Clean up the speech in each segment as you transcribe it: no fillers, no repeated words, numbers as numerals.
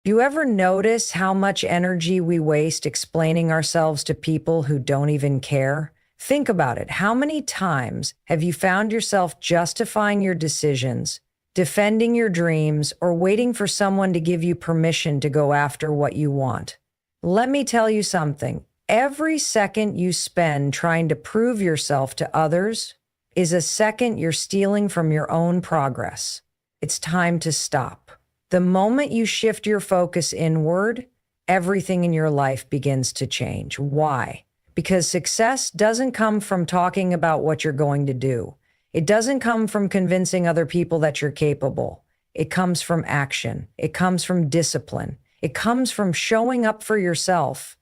You ever notice how much energy we waste explaining ourselves to people who don't even care? Think about it. How many times have you found yourself justifying your decisions, defending your dreams, or waiting for someone to give you permission to go after what you want? Let me tell you something. Every second you spend trying to prove yourself to others is a second you're stealing from your own progress. It's time to stop. The moment you shift your focus inward, everything in your life begins to change. Why? Because success doesn't come from talking about what you're going to do. It doesn't come from convincing other people that you're capable. It comes from action. It comes from discipline. It comes from showing up for yourself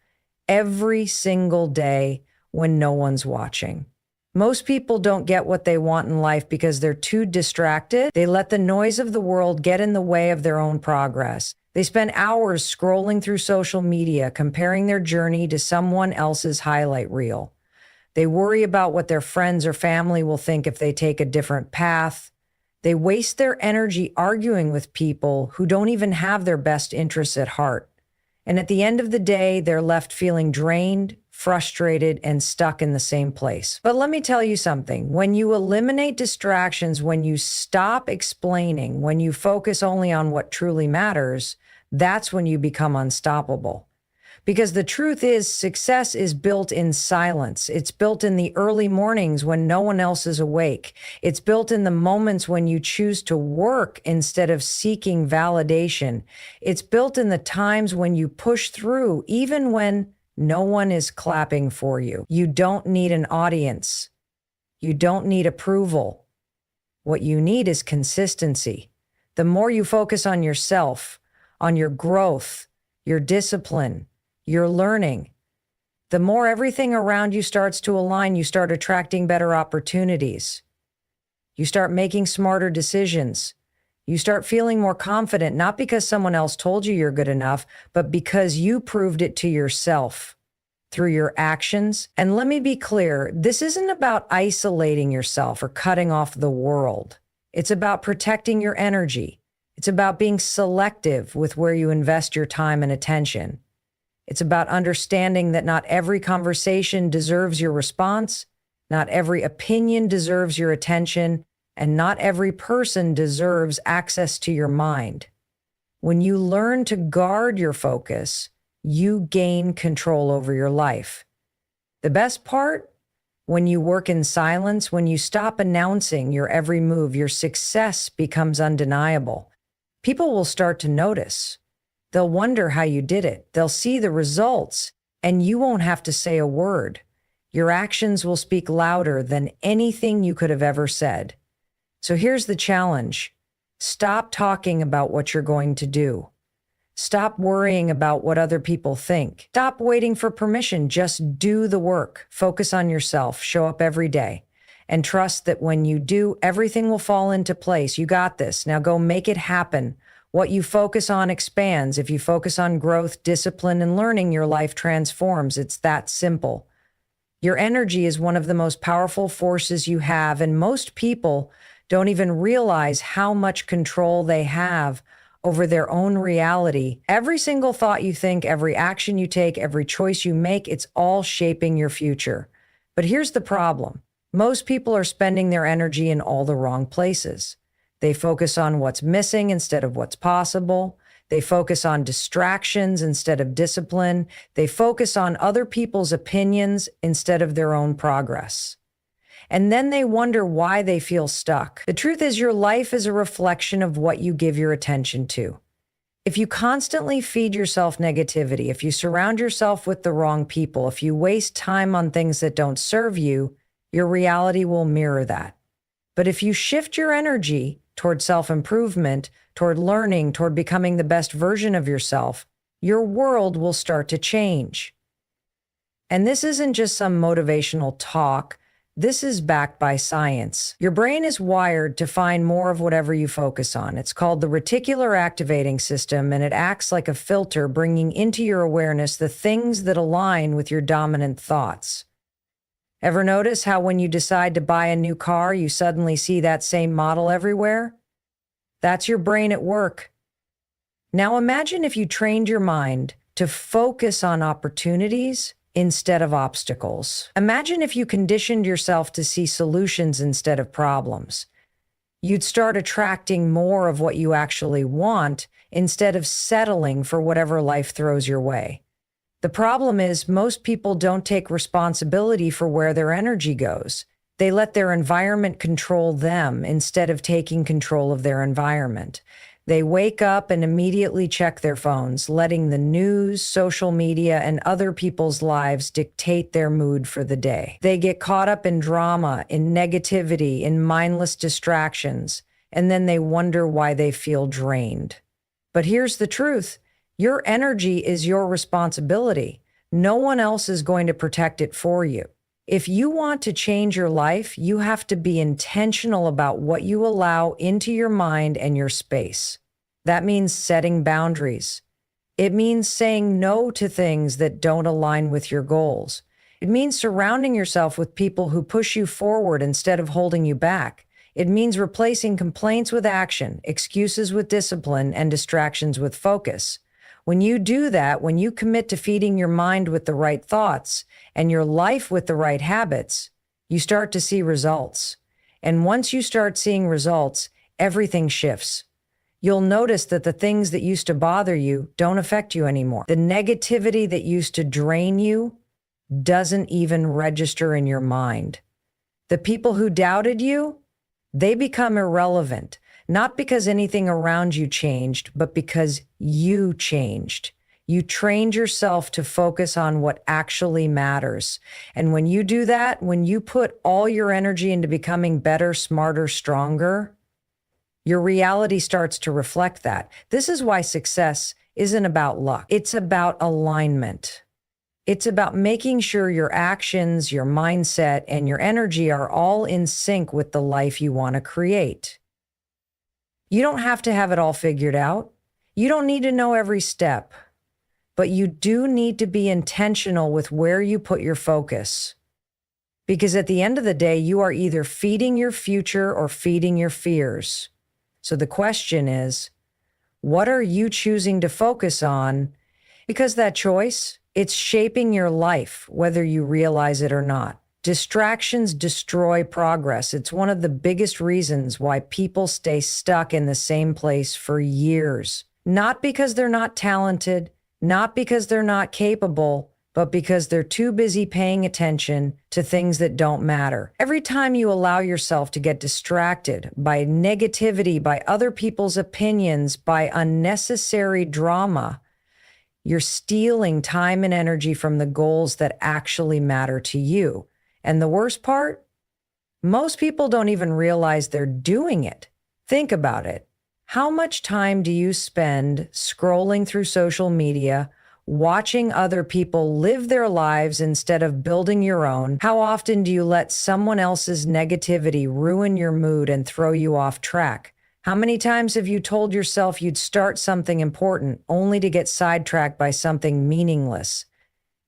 every single day when no one's watching. Most people don't get what they want in life because they're too distracted. They let the noise of the world get in the way of their own progress. They spend hours scrolling through social media, comparing their journey to someone else's highlight reel. They worry about what their friends or family will think if they take a different path. They waste their energy arguing with people who don't even have their best interests at heart. And at the end of the day, they're left feeling drained, frustrated, and stuck in the same place. But let me tell you something. When you eliminate distractions, when you stop explaining, when you focus only on what truly matters, that's when you become unstoppable. Because the truth is, success is built in silence. It's built in the early mornings when no one else is awake. It's built in the moments when you choose to work instead of seeking validation. It's built in the times when you push through, even when no one is clapping for you. You don't need an audience. You don't need approval. What you need is consistency. The more you focus on yourself, on your growth, your discipline, your learning, the more everything around you starts to align. You start attracting better opportunities. You start making smarter decisions. You start feeling more confident, not because someone else told you you're good enough, but because you proved it to yourself through your actions. And let me be clear, this isn't about isolating yourself or cutting off the world. It's about protecting your energy. It's about being selective with where you invest your time and attention. It's about understanding that not every conversation deserves your response, not every opinion deserves your attention, and not every person deserves access to your mind. When you learn to guard your focus, you gain control over your life. The best part? When you work in silence, when you stop announcing your every move, your success becomes undeniable. People will start to notice. They'll wonder how you did it. They'll see the results, and you won't have to say a word. Your actions will speak louder than anything you could have ever said. So here's the challenge. Stop talking about what you're going to do. Stop worrying about what other people think. Stop waiting for permission. Just do the work. Focus on yourself. Show up every day. And trust that when you do, everything will fall into place. You got this. Now go make it happen. What you focus on expands. If you focus on growth, discipline, and learning, your life transforms. It's that simple. Your energy is one of the most powerful forces you have, and most people don't even realize how much control they have over their own reality. Every single thought you think, every action you take, every choice you make, it's all shaping your future. But here's the problem. Most people are spending their energy in all the wrong places. They focus on what's missing instead of what's possible. They focus on distractions instead of discipline. They focus on other people's opinions instead of their own progress. And then they wonder why they feel stuck. The truth is, your life is a reflection of what you give your attention to. If you constantly feed yourself negativity, if you surround yourself with the wrong people, if you waste time on things that don't serve you, your reality will mirror that. But if you shift your energy toward self-improvement, toward learning, toward becoming the best version of yourself, your world will start to change. And this isn't just some motivational talk. This is backed by science. Your brain is wired to find more of whatever you focus on. It's called the reticular activating system, and it acts like a filter, bringing into your awareness the things that align with your dominant thoughts. Ever notice how when you decide to buy a new car, you suddenly see that same model everywhere? That's your brain at work. Now imagine if you trained your mind to focus on opportunities instead of obstacles. Imagine if you conditioned yourself to see solutions instead of problems. You'd start attracting more of what you actually want instead of settling for whatever life throws your way. The problem is most people don't take responsibility for where their energy goes. They let their environment control them instead of taking control of their environment. They wake up and immediately check their phones, letting the news, social media, and other people's lives dictate their mood for the day. They get caught up in drama, in negativity, in mindless distractions, and then they wonder why they feel drained. But here's the truth. Your energy is your responsibility. No one else is going to protect it for you. If you want to change your life, you have to be intentional about what you allow into your mind and your space. That means setting boundaries. It means saying no to things that don't align with your goals. It means surrounding yourself with people who push you forward instead of holding you back. It means replacing complaints with action, excuses with discipline, and distractions with focus. When you do that, when you commit to feeding your mind with the right thoughts and your life with the right habits, you start to see results. And once you start seeing results, everything shifts. You'll notice that the things that used to bother you don't affect you anymore. The negativity that used to drain you doesn't even register in your mind. The people who doubted you, they become irrelevant. Not because anything around you changed, but because you changed. You trained yourself to focus on what actually matters. And when you do that, when you put all your energy into becoming better, smarter, stronger, your reality starts to reflect that. This is why success isn't about luck. It's about alignment. It's about making sure your actions, your mindset, and your energy are all in sync with the life you want to create. You don't have to have it all figured out. You don't need to know every step, but you do need to be intentional with where you put your focus. Because at the end of the day, you are either feeding your future or feeding your fears. So the question is, what are you choosing to focus on? Because that choice, it's shaping your life, whether you realize it or not. Distractions destroy progress. It's one of the biggest reasons why people stay stuck in the same place for years. Not because they're not talented, not because they're not capable, but because they're too busy paying attention to things that don't matter. Every time you allow yourself to get distracted by negativity, by other people's opinions, by unnecessary drama, you're stealing time and energy from the goals that actually matter to you. And the worst part? Most people don't even realize they're doing it. Think about it. How much time do you spend scrolling through social media, watching other people live their lives instead of building your own? How often do you let someone else's negativity ruin your mood and throw you off track? How many times have you told yourself you'd start something important only to get sidetracked by something meaningless?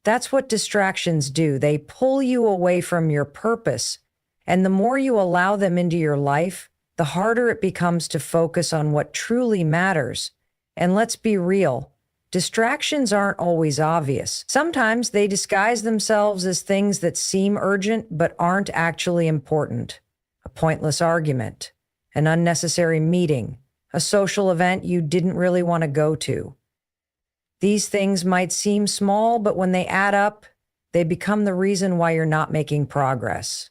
That's what distractions do. They pull you away from your purpose. And the more you allow them into your life, the harder it becomes to focus on what truly matters. And let's be real, distractions aren't always obvious. Sometimes they disguise themselves as things that seem urgent but aren't actually important. A pointless argument, an unnecessary meeting, a social event you didn't really want to go to. These things might seem small, but when they add up, they become the reason why you're not making progress.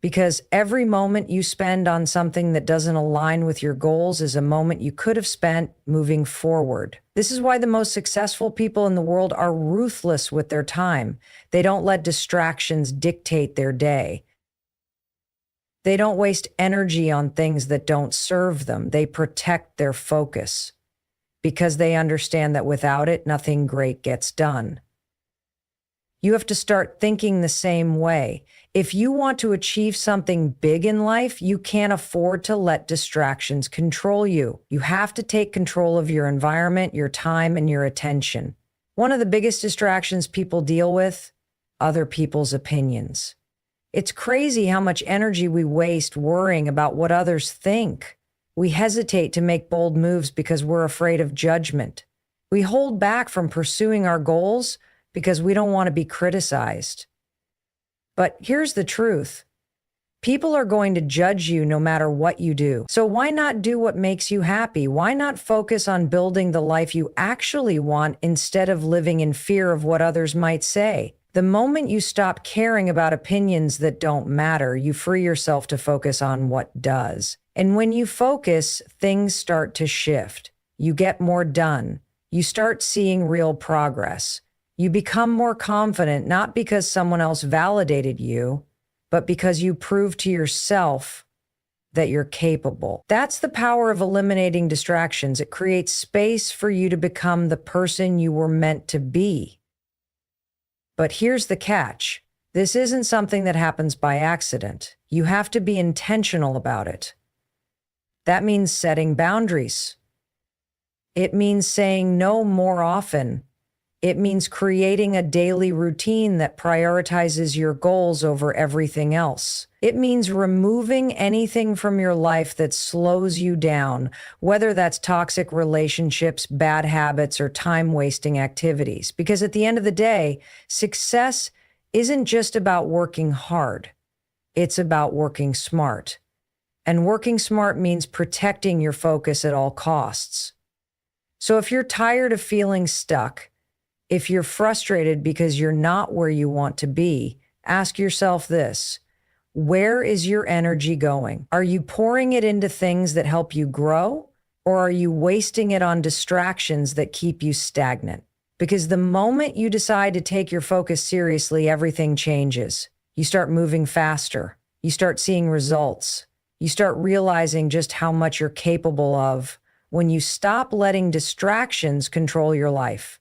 Because every moment you spend on something that doesn't align with your goals is a moment you could have spent moving forward. This is why the most successful people in the world are ruthless with their time. They don't let distractions dictate their day. They don't waste energy on things that don't serve them. They protect their focus because they understand that without it, nothing great gets done. You have to start thinking the same way. If you want to achieve something big in life, you can't afford to let distractions control you. You have to take control of your environment, your time, and your attention. One of the biggest distractions people deal with, other people's opinions. It's crazy how much energy we waste worrying about what others think. We hesitate to make bold moves because we're afraid of judgment. We hold back from pursuing our goals because we don't want to be criticized. But here's the truth. People are going to judge you no matter what you do. So why not do what makes you happy? Why not focus on building the life you actually want instead of living in fear of what others might say? The moment you stop caring about opinions that don't matter, you free yourself to focus on what does. And when you focus, things start to shift. You get more done. You start seeing real progress. You become more confident, not because someone else validated you, but because you prove to yourself that you're capable. That's the power of eliminating distractions. It creates space for you to become the person you were meant to be. But here's the catch. This isn't something that happens by accident. You have to be intentional about it. That means setting boundaries. It means saying no more often. It means creating a daily routine that prioritizes your goals over everything else. It means removing anything from your life that slows you down, whether that's toxic relationships, bad habits, or time-wasting activities. Because at the end of the day, success isn't just about working hard. It's about working smart. And working smart means protecting your focus at all costs. So if you're tired of feeling stuck, if you're frustrated because you're not where you want to be, ask yourself this: where is your energy going? Are you pouring it into things that help you grow, or are you wasting it on distractions that keep you stagnant? Because the moment you decide to take your focus seriously, everything changes. You start moving faster. You start seeing results. You start realizing just how much you're capable of when you stop letting distractions control your life.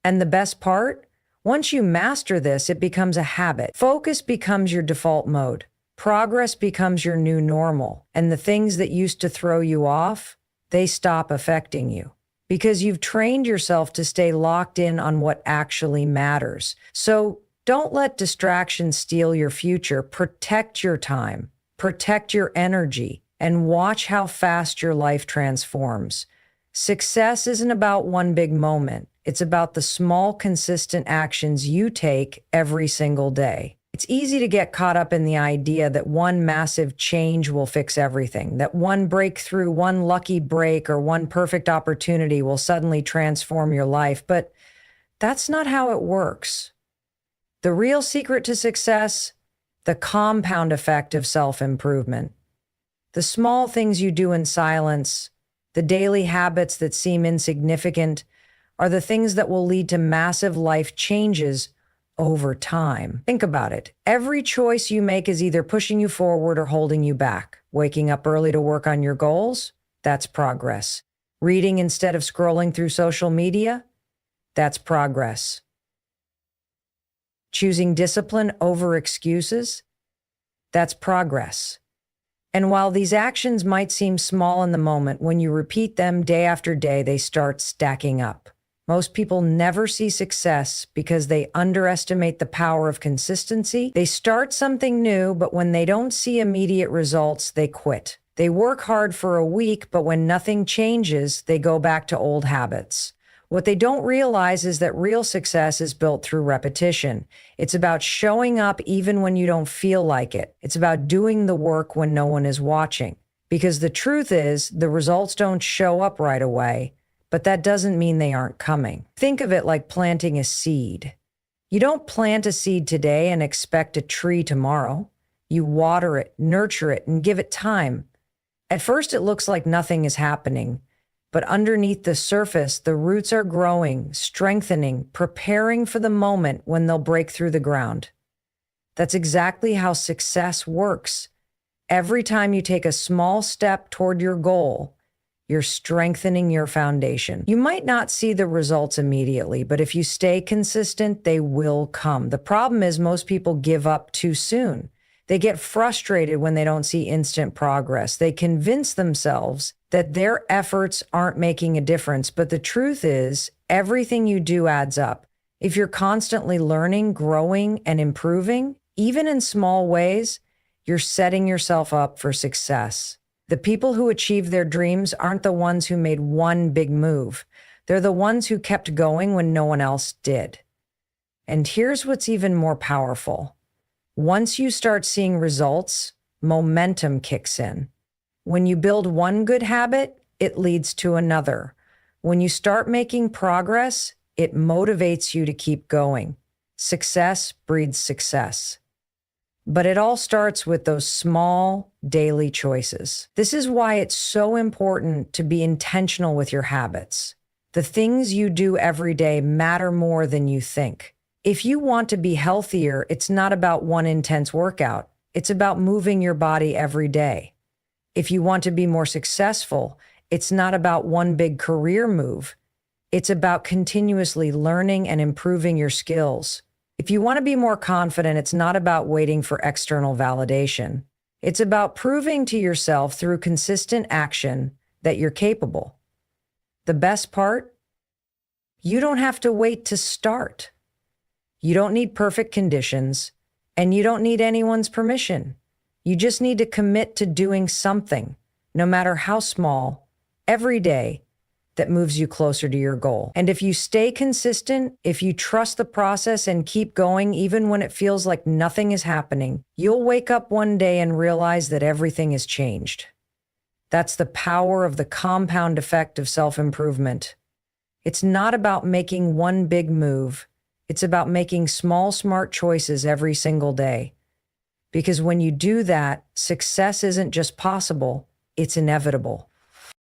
And the best part? Once you master this, it becomes a habit. Focus becomes your default mode. Progress becomes your new normal. And the things that used to throw you off, they stop affecting you. Because you've trained yourself to stay locked in on what actually matters. So don't let distractions steal your future. Protect your time. Protect your energy. And watch how fast your life transforms. Success isn't about one big moment. It's about the small, consistent actions you take every single day. It's easy to get caught up in the idea that one massive change will fix everything, that one breakthrough, one lucky break, or one perfect opportunity will suddenly transform your life. But that's not how it works. The real secret to success, the compound effect of self-improvement. The small things you do in silence, the daily habits that seem insignificant, are the things that will lead to massive life changes over time. Think about it. Every choice you make is either pushing you forward or holding you back. Waking up early to work on your goals? That's progress. Reading instead of scrolling through social media? That's progress. Choosing discipline over excuses? That's progress. And while these actions might seem small in the moment, when you repeat them day after day, they start stacking up. Most people never see success because they underestimate the power of consistency. They start something new, but when they don't see immediate results, they quit. They work hard for a week, but when nothing changes, they go back to old habits. What they don't realize is that real success is built through repetition. It's about showing up even when you don't feel like it. It's about doing the work when no one is watching. Because the truth is, the results don't show up right away. But that doesn't mean they aren't coming. Think of it like planting a seed. You don't plant a seed today and expect a tree tomorrow. You water it, nurture it, and give it time. At first, it looks like nothing is happening. But underneath the surface, the roots are growing, strengthening, preparing for the moment when they'll break through the ground. That's exactly how success works. Every time you take a small step toward your goal, you're strengthening your foundation. You might not see the results immediately, but if you stay consistent, they will come. The problem is most people give up too soon. They get frustrated when they don't see instant progress. They convince themselves that their efforts aren't making a difference. But the truth is, everything you do adds up. If you're constantly learning, growing, and improving, even in small ways, you're setting yourself up for success. The people who achieve their dreams aren't the ones who made one big move. They're the ones who kept going when no one else did. And here's what's even more powerful. Once you start seeing results, momentum kicks in. When you build one good habit, it leads to another. When you start making progress, it motivates you to keep going. Success breeds success. But it all starts with those small daily choices. This is why it's so important to be intentional with your habits. The things you do every day matter more than you think. If you want to be healthier, it's not about one intense workout. It's about moving your body every day. If you want to be more successful, it's not about one big career move. It's about continuously learning and improving your skills. If you want to be more confident, it's not about waiting for external validation. It's about proving to yourself through consistent action that you're capable. The best part? You don't have to wait to start. You don't need perfect conditions, and you don't need anyone's permission. You just need to commit to doing something, no matter how small, every day, that moves you closer to your goal. And if you stay consistent, if you trust the process and keep going even when it feels like nothing is happening, you'll wake up one day and realize that everything has changed. That's the power of the compound effect of self-improvement. It's not about making one big move. It's about making small, smart choices every single day. Because when you do that, success isn't just possible, it's inevitable.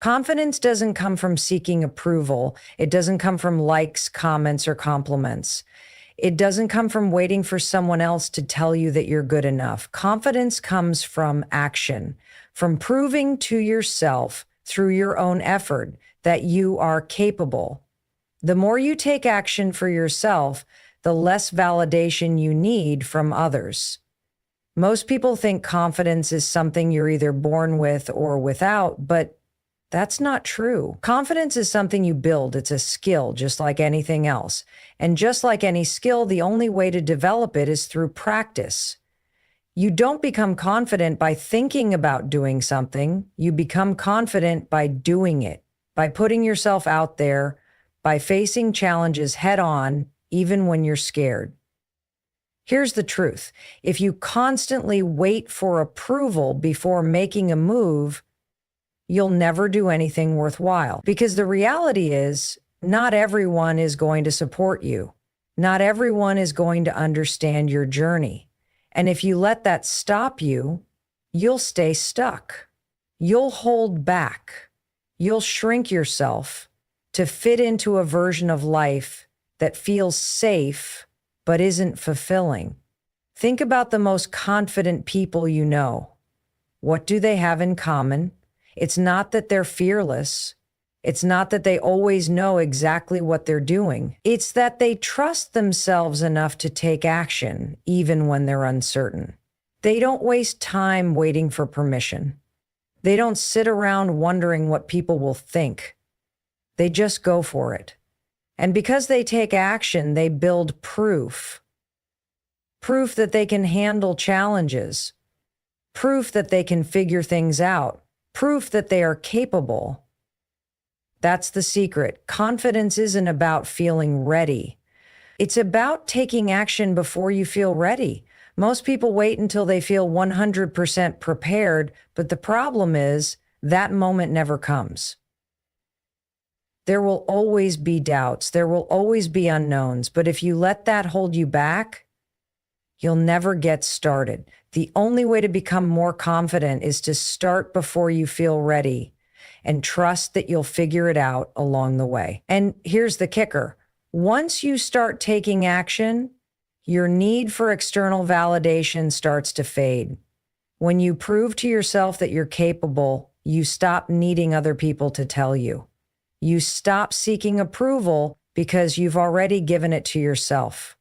Confidence doesn't come from seeking approval. It doesn't come from likes, comments, or compliments. It doesn't come from waiting for someone else to tell you that you're good enough. Confidence comes from action, from proving to yourself through your own effort that you are capable. The more you take action for yourself, the less validation you need from others. Most people think confidence is something you're either born with or without, but that's not true. Confidence is something you build. It's a skill, just like anything else. And just like any skill, the only way to develop it is through practice. You don't become confident by thinking about doing something. You become confident by doing it, by putting yourself out there, by facing challenges head on, even when you're scared. Here's the truth. If you constantly wait for approval before making a move, you'll never do anything worthwhile. Because the reality is, not everyone is going to support you. Not everyone is going to understand your journey. And if you let that stop you, you'll stay stuck. You'll hold back. You'll shrink yourself to fit into a version of life that feels safe but isn't fulfilling. Think about the most confident people you know. What do they have in common? It's not that they're fearless. It's not that they always know exactly what they're doing. It's that they trust themselves enough to take action, even when they're uncertain. They don't waste time waiting for permission. They don't sit around wondering what people will think. They just go for it. And because they take action, they build proof. Proof that they can handle challenges. Proof that they can figure things out. Proof that they are capable. That's the secret. Confidence isn't about feeling ready. It's about taking action before you feel ready. Most people wait until they feel 100% prepared, but the problem is that moment never comes. There will always be doubts. There will always be unknowns. But if you let that hold you back, you'll never get started. The only way to become more confident is to start before you feel ready and trust that you'll figure it out along the way. And here's the kicker. Once you start taking action, your need for external validation starts to fade. When you prove to yourself that you're capable, you stop needing other people to tell you. You stop seeking approval because you've already given it to yourself.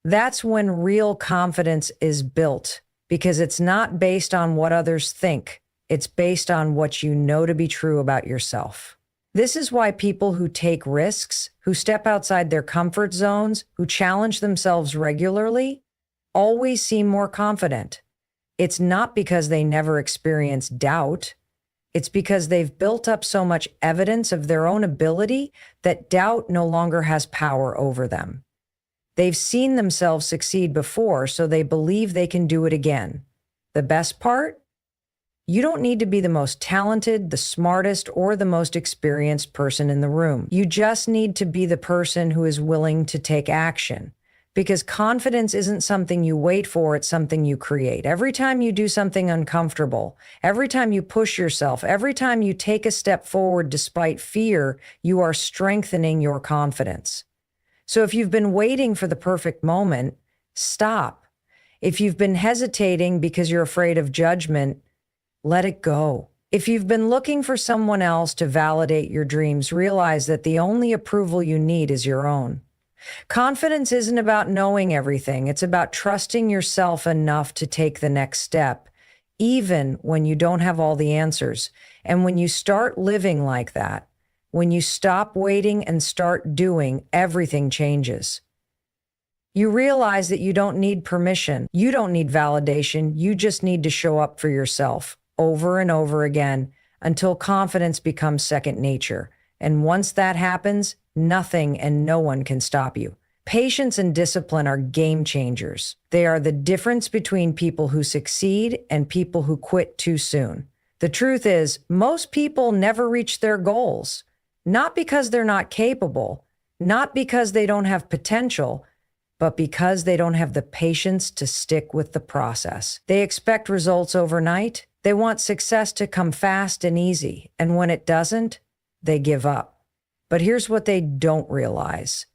That's when real confidence is built, because it's not based on what others think. It's based on what you know to be true about yourself. This is why people who take risks, who step outside their comfort zones, who challenge themselves regularly, always seem more confident. It's not because they never experience doubt. It's because they've built up so much evidence of their own ability that doubt no longer has power over them. They've seen themselves succeed before, so they believe they can do it again. The best part? You don't need to be the most talented, the smartest, or the most experienced person in the room. You just need to be the person who is willing to take action. Because confidence isn't something you wait for, it's something you create. Every time you do something uncomfortable, every time you push yourself, every time you take a step forward despite fear, you are strengthening your confidence. So if you've been waiting for the perfect moment, stop. If you've been hesitating because you're afraid of judgment, let it go. If you've been looking for someone else to validate your dreams, realize that the only approval you need is your own. Confidence isn't about knowing everything. It's about trusting yourself enough to take the next step, even when you don't have all the answers. And when you start living like that, when you stop waiting and start doing, everything changes. You realize that you don't need permission. You don't need validation. You just need to show up for yourself over and over again until confidence becomes second nature. And once that happens, nothing and no one can stop you. Patience and discipline are game changers. They are the difference between people who succeed and people who quit too soon. The truth is, most people never reach their goals, not because they're not capable, not because they don't have potential, but because they don't have the patience to stick with the process. They expect results overnight. They want success to come fast and easy, and when it doesn't, they give up. But here's what they don't realize.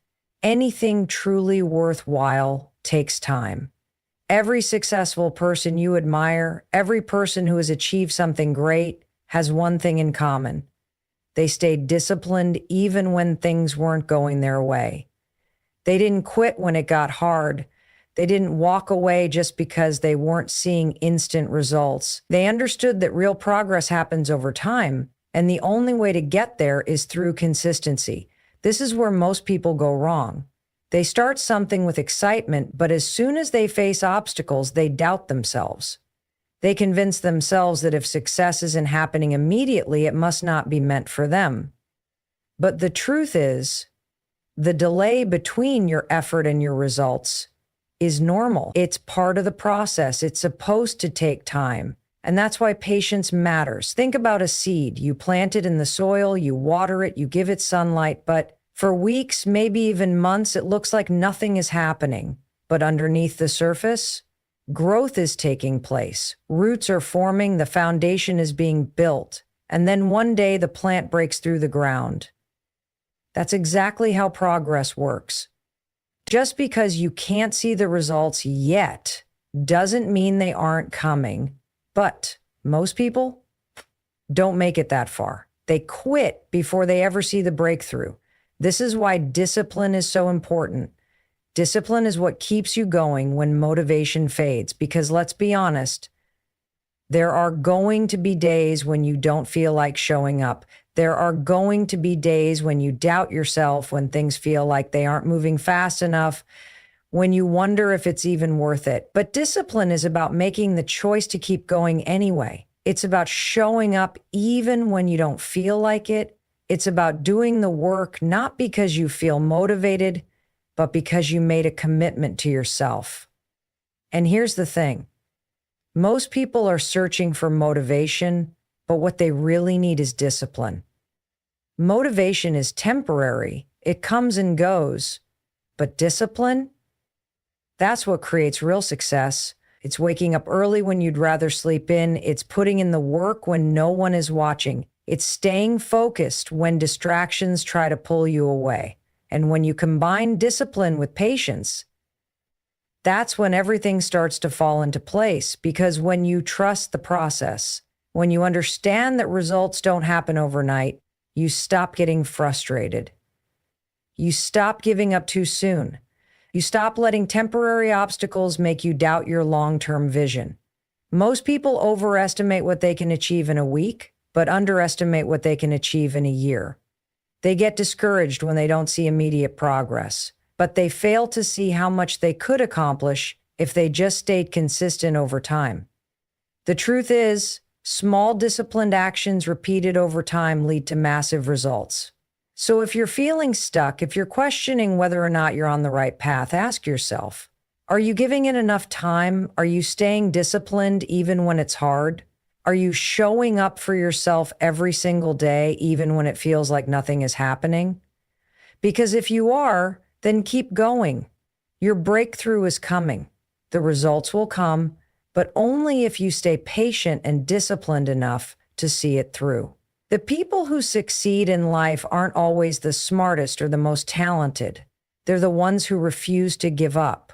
Anything truly worthwhile takes time. Every successful person you admire, every person who has achieved something great, has one thing in common. They stayed disciplined even when things weren't going their way. They didn't quit when it got hard. They didn't walk away just because they weren't seeing instant results. They understood that real progress happens over time, and the only way to get there is through consistency. This is where most people go wrong. They start something with excitement, but as soon as they face obstacles, they doubt themselves. They convince themselves that if success isn't happening immediately, it must not be meant for them. But the truth is, the delay between your effort and your results is normal. It's part of the process. It's supposed to take time. And that's why patience matters. Think about a seed. You plant it in the soil, you water it, you give it sunlight, but for weeks, maybe even months, it looks like nothing is happening. But underneath the surface, growth is taking place. Roots are forming, the foundation is being built. And then one day the plant breaks through the ground. That's exactly how progress works. Just because you can't see the results yet doesn't mean they aren't coming. But most people don't make it that far. They quit before they ever see the breakthrough. This is why discipline is so important. Discipline is what keeps you going when motivation fades, because let's be honest, there are going to be days when you don't feel like showing up. There are going to be days when you doubt yourself, when things feel like they aren't moving fast enough, when you wonder if it's even worth it. But discipline is about making the choice to keep going anyway. It's about showing up even when you don't feel like it. It's about doing the work not because you feel motivated, but because you made a commitment to yourself. And here's the thing. Most people are searching for motivation, but what they really need is discipline. Motivation is temporary. It comes and goes. But discipline? That's what creates real success. It's waking up early when you'd rather sleep in. It's putting in the work when no one is watching. It's staying focused when distractions try to pull you away. And when you combine discipline with patience, that's when everything starts to fall into place. Because when you trust the process, when you understand that results don't happen overnight, you stop getting frustrated. You stop giving up too soon. You stop letting temporary obstacles make you doubt your long-term vision. Most people overestimate what they can achieve in a week, but underestimate what they can achieve in a year. They get discouraged when they don't see immediate progress, but they fail to see how much they could accomplish if they just stayed consistent over time. The truth is, Small disciplined actions repeated over time lead to massive results. So if you're feeling stuck, if you're questioning whether or not you're on the right path, ask yourself, are you giving it enough time? Are you staying disciplined even when it's hard? Are you showing up for yourself every single day, even when it feels like nothing is happening? Because if you are, then keep going. Your breakthrough is coming. The results will come, but only if you stay patient and disciplined enough to see it through. The people who succeed in life aren't always the smartest or the most talented. They're the ones who refuse to give up.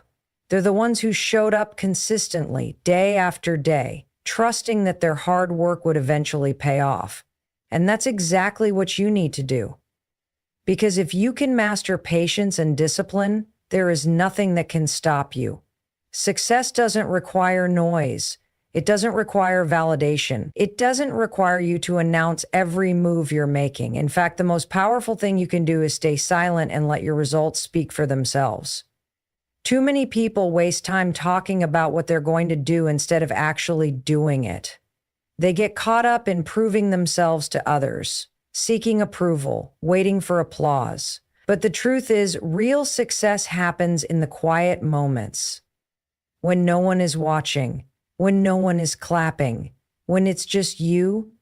They're the ones who showed up consistently, day after day, trusting that their hard work would eventually pay off. And that's exactly what you need to do. Because if you can master patience and discipline, there is nothing that can stop you. Success doesn't require noise. It doesn't require validation. It doesn't require you to announce every move you're making. In fact, the most powerful thing you can do is stay silent and let your results speak for themselves. Too many people waste time talking about what they're going to do instead of actually doing it. They get caught up in proving themselves to others, seeking approval, waiting for applause. But the truth is, real success happens in the quiet moments. When no one is watching, when no one is clapping, when it's just you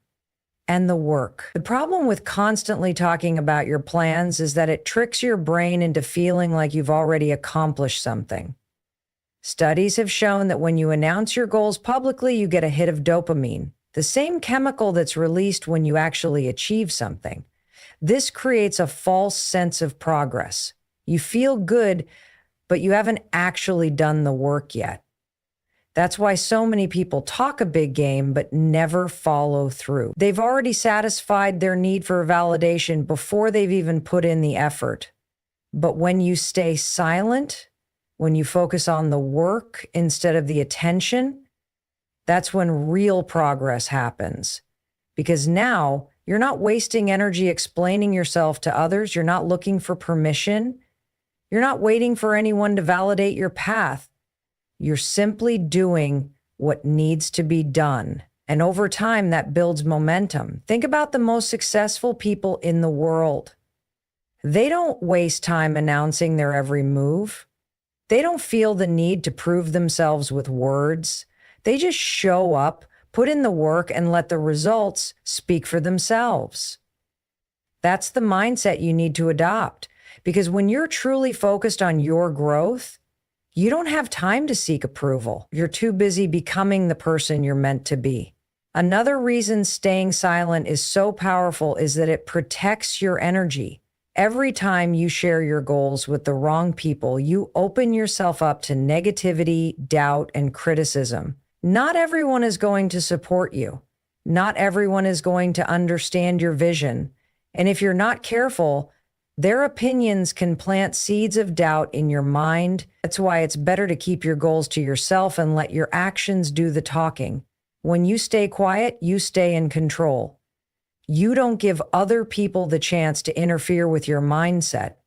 and the work. The problem with constantly talking about your plans is that it tricks your brain into feeling like you've already accomplished something. Studies have shown that when you announce your goals publicly, you get a hit of dopamine, the same chemical that's released when you actually achieve something. This creates a false sense of progress. You feel good, but you haven't actually done the work yet. That's why so many people talk a big game, but never follow through. They've already satisfied their need for validation before they've even put in the effort. But when you stay silent, when you focus on the work instead of the attention, that's when real progress happens. Because now you're not wasting energy explaining yourself to others. You're not looking for permission. You're not waiting for anyone to validate your path. You're simply doing what needs to be done. And over time, that builds momentum. Think about the most successful people in the world. They don't waste time announcing their every move. They don't feel the need to prove themselves with words. They just show up, put in the work, and let the results speak for themselves. That's the mindset you need to adopt. Because when you're truly focused on your growth, you don't have time to seek approval. You're too busy becoming the person you're meant to be. Another reason staying silent is so powerful is that it protects your energy. Every time you share your goals with the wrong people, you open yourself up to negativity, doubt, and criticism. Not everyone is going to support you. Not everyone is going to understand your vision. And if you're not careful, their opinions can plant seeds of doubt in your mind. That's why it's better to keep your goals to yourself and let your actions do the talking. When you stay quiet, you stay in control. You don't give other people the chance to interfere with your mindset.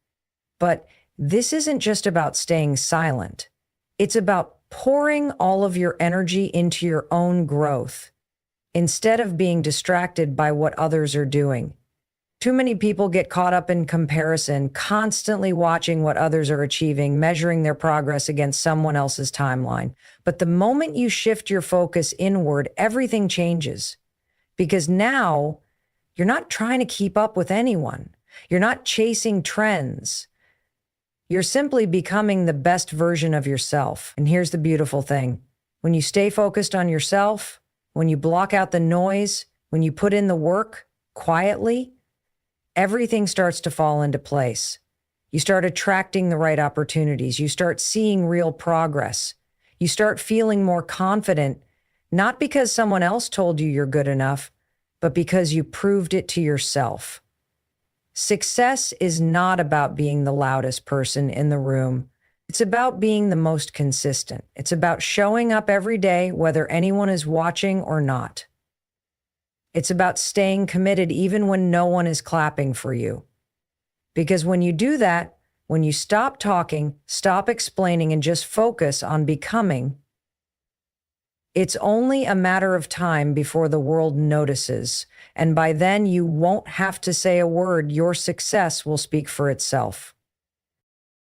But this isn't just about staying silent. It's about pouring all of your energy into your own growth instead of being distracted by what others are doing. Too many people get caught up in comparison, constantly watching what others are achieving, measuring their progress against someone else's timeline. But the moment you shift your focus inward, everything changes. Because now you're not trying to keep up with anyone. You're not chasing trends. You're simply becoming the best version of yourself. And here's the beautiful thing. When you stay focused on yourself, when you block out the noise, when you put in the work quietly, everything starts to fall into place. You start attracting the right opportunities. You start seeing real progress. You start feeling more confident, not because someone else told you you're good enough, but because you proved it to yourself. Success is not about being the loudest person in the room. It's about being the most consistent. It's about showing up every day, whether anyone is watching or not. It's about staying committed even when no one is clapping for you. Because when you do that, when you stop talking, stop explaining, and just focus on becoming, It's only a matter of time before the world notices, and by then you won't have to say a word. Your success will speak for itself.